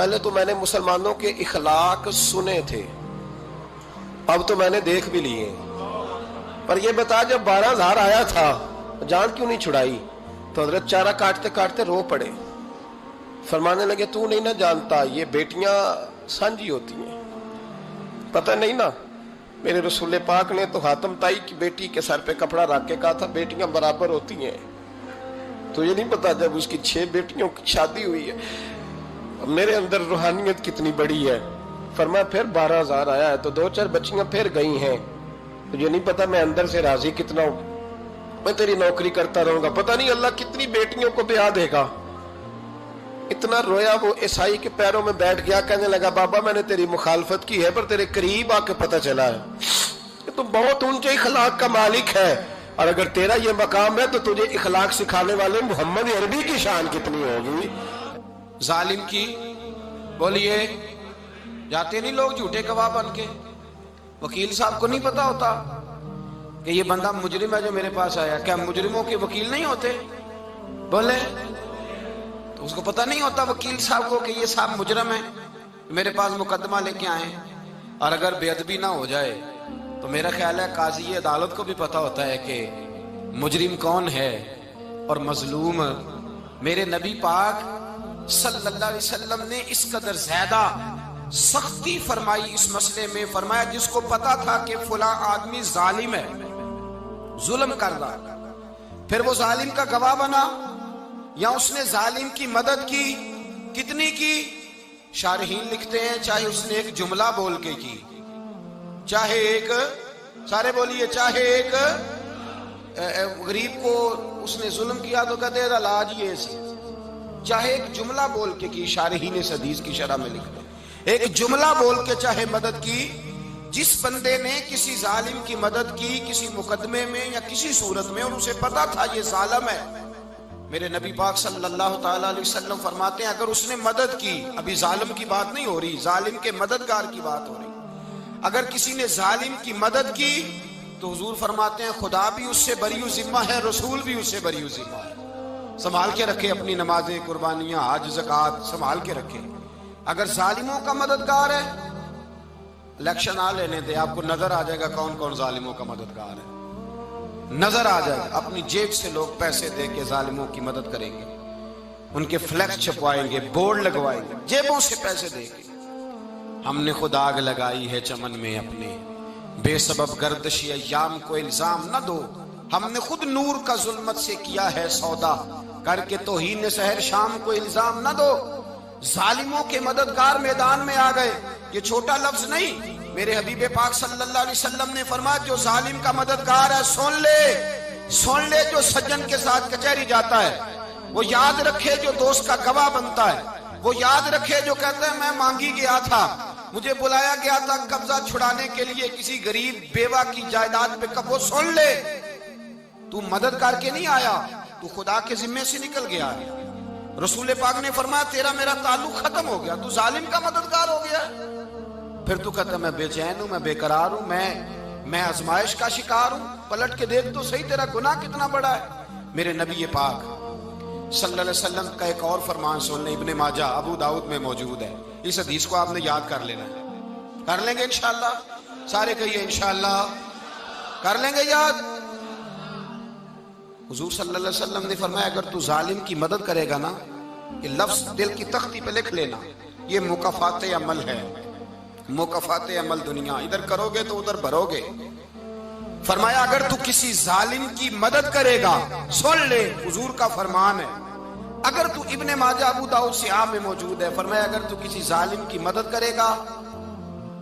پہلے تو میں نے مسلمانوں کے اخلاق سنے تھے، اب تو میں نے دیکھ بھی لیے. پر یہ بتا جب 12,000 آیا تھا جان کیوں نہیں چھڑائی؟ تو حضرت چارہ کاٹتے کاٹتے رو پڑے. فرمانے لگے تو نہیں نہ جانتا یہ بیٹیاں سانجھی ہوتی ہیں، پتہ نہیں نا. میرے رسول پاک نے تو حاتم تائی کی بیٹی کے سر پہ کپڑا رکھ کے کہا تھا بیٹیاں برابر ہوتی ہیں. تو یہ نہیں پتا جب اس کی 6 بیٹیوں کی شادی ہوئی ہے میرے اندر روحانیت کتنی بڑی ہے. فرمایا پھر 12,000 آیا ہے تو 2-4 بچیاں پھر گئی ہیں. تجھے نہیں پتا میں اندر سے راضی کتنا ہوں، میں تیری نوکری کرتا رہوں گا، پتہ نہیں اللہ کتنی بیٹیوں کو بیاہ دے گا. اتنا رویا وہ عیسائی کے پیروں میں بیٹھ گیا، کہنے لگا بابا میں نے تیری مخالفت کی ہے پر تیرے قریب آ کے پتہ چلا ہے کہ تو بہت اونچے اخلاق کا مالک ہے، اور اگر تیرا یہ مقام ہے تو تجھے اخلاق سکھانے والے محمد عربی کی شان کتنی ہوگی. ظالم کی بولیے جاتے نہیں لوگ جھوٹے گواہ بن کے. وکیل صاحب کو نہیں پتا ہوتا کہ یہ بندہ مجرم ہے جو میرے پاس آیا. کیا مجرموں کے وکیل نہیں ہوتے؟ بولے تو اس کو پتہ نہیں ہوتا وکیل صاحب کو کہ یہ صاحب مجرم ہے میرے پاس مقدمہ لے کے آئے. اور اگر بے ادبی نہ ہو جائے تو میرا خیال ہے قاضی عدالت کو بھی پتا ہوتا ہے کہ مجرم کون ہے اور مظلوم. میرے نبی پاک صلی اللہ علیہ وسلم نے اس قدر زیادہ سختی فرمائی اس مسئلے میں. فرمایا جس کو پتا تھا کہ فلاں آدمی ظالم ہے، ظلم کر رہا، پھر وہ ظالم کا گواہ بنا یا اس نے ظالم کی مدد کی، کتنی کی؟ شارحین لکھتے ہیں چاہے اس نے ایک جملہ بول کے کی، چاہے ایک، سارے بولیے، چاہے ایک غریب کو اس نے ظلم کیا تو کہتے ہیں علاج یہ سی، چاہے ایک جملہ بول کے کی. شارحین اس حدیث کی شرح میں لکھتے ہیں ایک جملہ بول کے چاہے مدد کی. جس بندے نے کسی ظالم کی مدد کی کسی مقدمے میں یا کسی صورت میں اور اسے پتا تھا یہ ظالم ہے، میرے نبی پاک صلی اللہ تعالی علیہ وسلم فرماتے ہیں اگر اس نے مدد کی، ابھی ظالم کی بات نہیں ہو رہی، ظالم کے مددگار کی بات ہو رہی، اگر کسی نے ظالم کی مدد کی تو حضور فرماتے ہیں خدا بھی اس سے بری و ذمہ ہے، رسول بھی اس سے بری و ذمہ ہے. سنبھال کے رکھے اپنی نمازیں، قربانیاں، حج، زکوٰۃ سنبھال کے رکھے. اگر ظالموں کا مددگار ہے، الیکشن آ لینے دے، آپ کو نظر آ جائے گا کون کون ظالموں کا مددگار ہے، نظر آ جائے گا. اپنی جیب سے لوگ پیسے دے کے ظالموں کی مدد کریں گے، ان کے فلیکس چھپوائیں گے، بورڈ لگوائیں گے، جیبوں سے پیسے دے کے. ہم نے خود آگ لگائی ہے چمن میں اپنے، بے سبب گردشی ایام کو الزام نہ دو. ہم نے خود نور کا ظلمت سے کیا ہے سودا، کر کے توہین سحر شام کو الزام نہ دو. ظالموں کے مددگار میدان میں آ گئے. یہ چھوٹا لفظ نہیں، میرے حبیب پاک صلی اللہ علیہ وسلم نے فرمایا جو ظالم کا مددگار ہے سن لے جو سجن کے ساتھ کچہری جاتا ہے، وہ یاد رکھے جو دوست کا گواہ بنتا ہے، وہ یاد رکھے جو کہتا ہے میں مانگی گیا تھا، مجھے بلایا گیا تھا قبضہ چھڑانے کے لیے کسی غریب بیوہ کی جائیداد پہ، وہ سن لے تو مدد کر کے نہیں آیا، تو خدا کے ذمے سے نکل گیا ہے. رسول پاک نے فرمایا تیرا میرا تعلق ختم ہو گیا، تو ظالم کا مددگار ہو گیا. پھر تو کہتا میں بے چین ہوں، میں بے قرار ہوں، میں آزمائش کا شکار ہوں. پلٹ کے دیکھ تو صحیح تیرا گناہ کتنا بڑا ہے. میرے نبی پاک صلی اللہ علیہ وسلم کا ایک اور فرمان سن لیں، ابن ماجہ ابو داؤد میں موجود ہے. اس حدیث کو آپ نے یاد کر لینا ہے. کر لیں گے انشاءاللہ؟ سارے کہیے انشاءاللہ کر لیں گے یاد. حضور صلی اللہ علیہ وسلم نے فرمایا اگر تو ظالم کی مدد کرے گا نا، یہ لفظ دل کی تختی پہ لکھ لینا، یہ مکافات عمل ہے، مکافات عمل دنیا، ادھر کرو گے تو ادھر بھرو گے. فرمایا اگر تو کسی ظالم کی مدد کرے گا، سن لے حضور کا فرمان ہے، اگر تو ابن ماجہ ابو داؤد سیاہ میں موجود ہے، فرمایا اگر تو کسی ظالم کی مدد کرے گا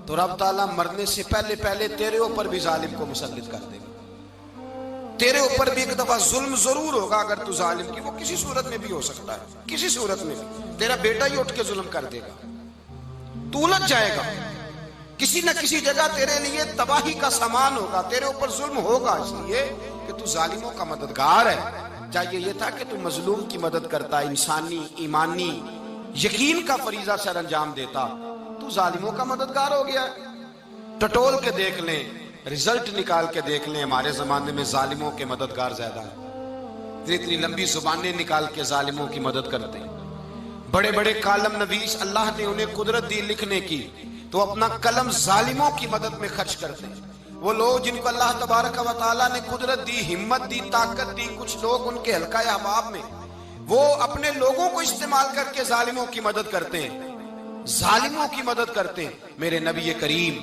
تو رب تعالیٰ مرنے سے پہلے تیرے اوپر بھی ظالم کو مسلط کر دے گا. تیرے اوپر بھی ایک دفعہ ظلم ضرور ہوگا اگر تو ظالم کی، وہ کسی صورت میں بھی ہو سکتا ہے، کسی صورت میں بھی تیرا بیٹا ہی اٹھ کے ظلم کر دے گا، تو الجھ جائے گا، کسی نہ کسی جگہ تیرے لیے تباہی کا سامان ہوگا، تیرے اوپر ظلم ہوگا، اس لیے کہ تو ظالموں کا مددگار ہے. چاہیے یہ تھا کہ تو مظلوم کی مدد کرتا، انسانی ایمانی یقین کا فریضہ سر انجام دیتا، تو ظالموں کا مددگار ہو گیا. ٹٹول کے دیکھ لیں، رزلٹ نکال کے دیکھ لیں، ہمارے زمانے میں ظالموں کے مددگار زیادہ ہیں. اتنی لمبی زبانیں نکال کے ظالموں کی مدد کرتے ہیں. بڑے بڑے کالم نویس اللہ نے انہیں قدرت دی لکھنے کی، تو اپنا قلم ظالموں کی مدد میں خرچ کرتے ہیں۔ وہ لوگ جن کو اللہ تبارک و تعالیٰ نے قدرت دی، ہمت دی، طاقت دی، کچھ لوگ ان کے حلقہ احباب میں، وہ اپنے لوگوں کو استعمال کر کے ظالموں کی مدد کرتے ہیں، ظالموں کی مدد کرتے ہیں۔ میرے نبی کریم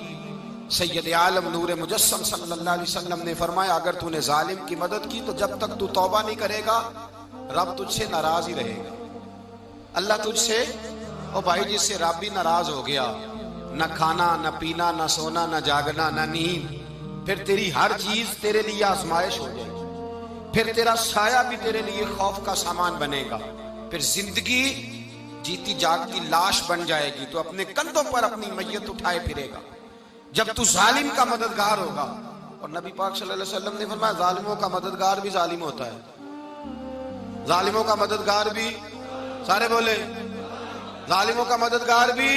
سید عالم نور مجسم صلی اللہ علیہ وسلم نے فرمایا، اگر تو نے ظالم کی مدد کی تو جب تک تو توبہ نہیں کرے گا رب تجھ سے ناراض ہی رہے گا۔ اللہ تجھ سے، او بھائی جس سے رب بھی ناراض ہو گیا، نہ کھانا نہ پینا نہ سونا نہ جاگنا نہ نیند، پھر تیری ہر چیز تیرے لیے آزمائش ہو جائے گی، پھر تیرا سایہ بھی تیرے لیے خوف کا سامان بنے گا، پھر زندگی جیتی جاگتی لاش بن جائے گی، تو اپنے کندھوں پر اپنی میت اٹھائے پھرے گا جب تو ظالم کا مددگار ہوگا۔ اور نبی پاک صلی اللہ علیہ وسلم نے فرمایا ظالموں کا مددگار بھی ظالم ہوتا ہے، ظالموں کا مددگار بھی، سارے بولے ظالموں کا مددگار بھی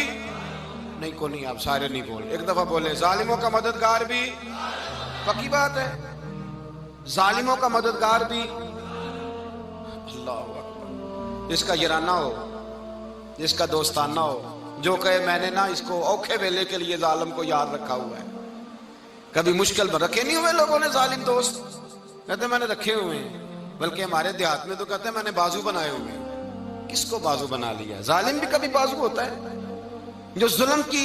نہیں، کو نہیں، آپ سارے نہیں بولے، ایک دفعہ بولے ظالموں کا مددگار بھی، پکی بات ہے، ظالموں کا مددگار بھی۔ اللہ اکبر، جس کا یارانہ ہو، جس کا دوستانہ ہو، جو کہے میں نے نا اس کو اوکھے ویلے کے لیے ظالم کو یاد رکھا ہوا ہے۔ کبھی مشکل میں رکھے نہیں ہوئے لوگوں نے ظالم دوست، کہتے میں نے رکھے ہوئے ہیں، بلکہ ہمارے دیہات میں تو کہتے ہیں میں نے بازو بنائے ہوئے ہیں۔ کس کو بازو بنا لیا؟ ظالم بھی کبھی بازو ہوتا ہے، جو ظلم کی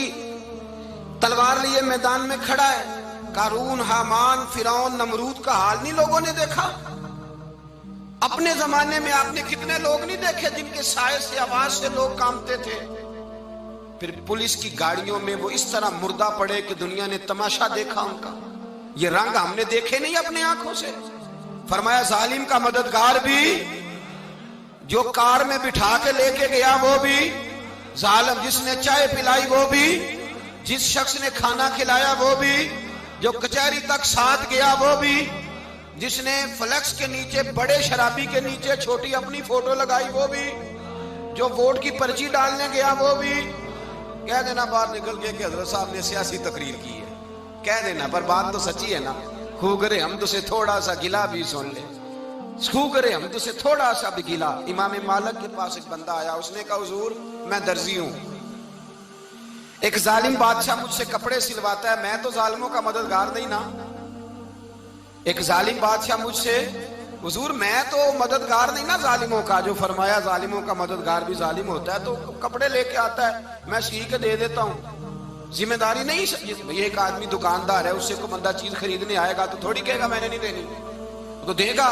تلوار لیے میدان میں کھڑا ہے۔ قارون، حامان، فرعون، نمرود کا حال نہیں لوگوں نے دیکھا؟ اپنے زمانے میں آپ نے کتنے لوگ نہیں دیکھے جن کے سائے سے، آواز سے لوگ کانپتے تھے؟ پھر پولیس کی گاڑیوں میں وہ اس طرح مردہ پڑے کہ دنیا نے تماشا دیکھا ان کا۔ یہ رنگ ہم نے دیکھے نہیں اپنے آنکھوں سے۔ فرمایا ظالم کا مددگار بھی، جو کار میں بٹھا کے لے کے گیا وہ بھی ظالم، جس نے چائے پلائی وہ بھی، جس شخص نے کھانا کھلایا وہ بھی، جو کچہری تک ساتھ گیا وہ بھی، جس نے فلیکس کے نیچے، بڑے شرابی کے نیچے چھوٹی اپنی فوٹو لگائی وہ بھی، جو ووٹ کی پرچی ڈالنے گیا وہ بھی۔ کہہ دینا باہر نکل کے کہ حضرت صاحب نے سیاسی تقریر کی ہے، کہہ دینا، پر بات تو سچی ہے نا۔ خو کرے ہم تو سے تھوڑا سا گلا بھی سن لے، خو کرے ہم تو سے تھوڑا سا بھی گلا۔ امام مالک کے پاس ایک بندہ آیا، اس نے کہا حضور میں درزی ہوں، ایک ظالم بادشاہ مجھ سے کپڑے سلواتا ہے، میں تو ظالموں کا مددگار نہیں نا۔ ایک ظالم بادشاہ مجھ سے، حضور میں تو مددگار نہیں نا ظالموں کا۔ جو فرمایا ظالموں کا مددگار بھی ظالم ہوتا ہے، تو کپڑے لے کے آتا ہے میں سی کے دے دیتا ہوں، ذمہ داری نہیں۔ یہ ایک آدمی دکاندار ہے، اس سے کوئی بندہ چیز خریدنے آئے گا تو تھوڑی کہے گا میں نے نہیں دینی، تو دے گا۔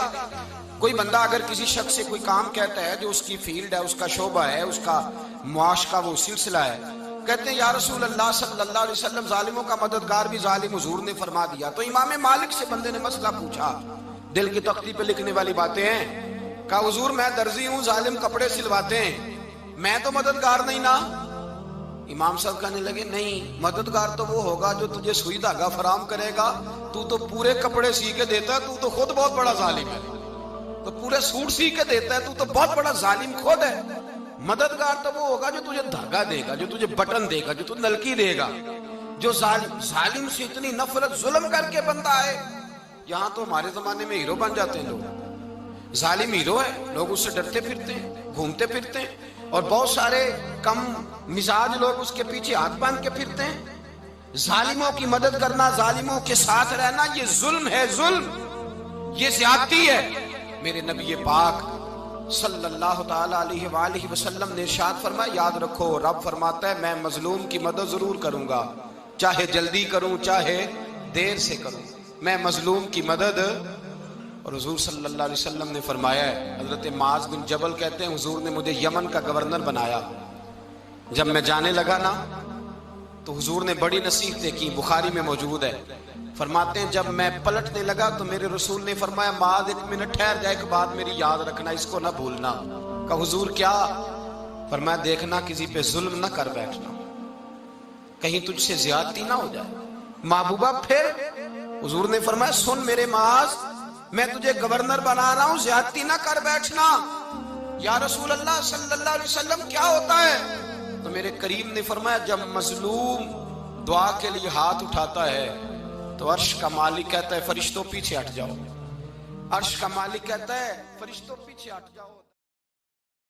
کوئی بندہ اگر کسی شخص سے کوئی کام کہتا ہے جو اس کی فیلڈ ہے، اس کا شعبہ ہے، اس کا معاش کا وہ سلسلہ ہے، کہتے ہیں یا رسول اللہ صلی اللہ علیہ وسلم ظالموں کا مددگار بھی ظالم، حضور نے فرما دیا۔ تو امام مالک سے بندے نے مسئلہ پوچھا، دل کی تختی پہ لکھنے والی باتیں ہیں، کہا حضور میں درزی ہوں، ظالم کپڑے سلواتے ہیں، میں تو مددگار نہیں نا۔ امام صاحب کہنے لگے نہیں، مددگار تو وہ ہوگا جو تجھے سوئی دھاگا فراہم کرے گا، تو پورے کپڑے سی کے دیتا ہے، تو خود بہت بڑا ظالم ہے، تو پورے سوٹ سی کے دیتا ہے، تو بہت بڑا ظالم خود ہے۔ مددگار تو وہ ہوگا جو تجھے دھاگا دے گا، جو تجھے بٹن دے گا، جو تجھے نلکی دے گا۔ جو ظالم سے اتنی نفرت ظلم کر کے بندہ ہے، یہاں تو ہمارے زمانے میں ہیرو بن جاتے ہیں لوگ، ظالم ہیرو ہے، لوگ اس سے ڈرتے پھرتے ہیں، گھومتے پھرتے ہیں، اور بہت سارے کم مزاج لوگ اس کے پیچھے ہاتھ باندھ کے پھرتے ہیں۔ ظالموں کی مدد کرنا، ظالموں کے ساتھ رہنا، یہ ظلم ہے، ظلم، یہ زیادتی ہے۔ میرے نبی پاک صلی اللہ تعالی علیہ وآلہ وسلم نے ارشاد فرمایا، یاد رکھو رب فرماتا ہے میں مظلوم کی مدد ضرور کروں گا، چاہے جلدی کروں چاہے دیر سے کروں، میں مظلوم کی مدد۔ اور حضور صلی اللہ علیہ وسلم نے فرمایا ہے، حضرت معاذ بن جبل کہتے ہیں حضور نے مجھے یمن کا گورنر بنایا، جب میں جانے لگا نا تو حضور نے بڑی نصیحتیں کی، بخاری میں موجود ہے، فرماتے ہیں جب میں پلٹنے لگا تو میرے رسول نے فرمایا معاذ ایک منٹ ٹھہر جا، ایک بات میری یاد رکھنا، اس کو نہ بھولنا۔ کہا حضور کیا؟ فرمایا دیکھنا کسی پہ ظلم نہ کر بیٹھنا، کہیں تجھ سے زیادتی نہ ہو جائے۔ محبوبہ پھر حضور نے فرمایا سن میرے معاذ، میں تجھے گورنر بنا رہا ہوں، زیادتی نہ کر بیٹھنا۔ یا رسول اللہ صلی اللہ علیہ وسلم کیا ہوتا ہے؟ تو میرے کریم نے فرمایا جب مظلوم دعا کے لیے ہاتھ اٹھاتا ہے تو عرش کا مالک کہتا ہے فرشتوں پیچھے ہٹ جاؤ، عرش کا مالک کہتا ہے فرشتوں پیچھے ہٹ جاؤ۔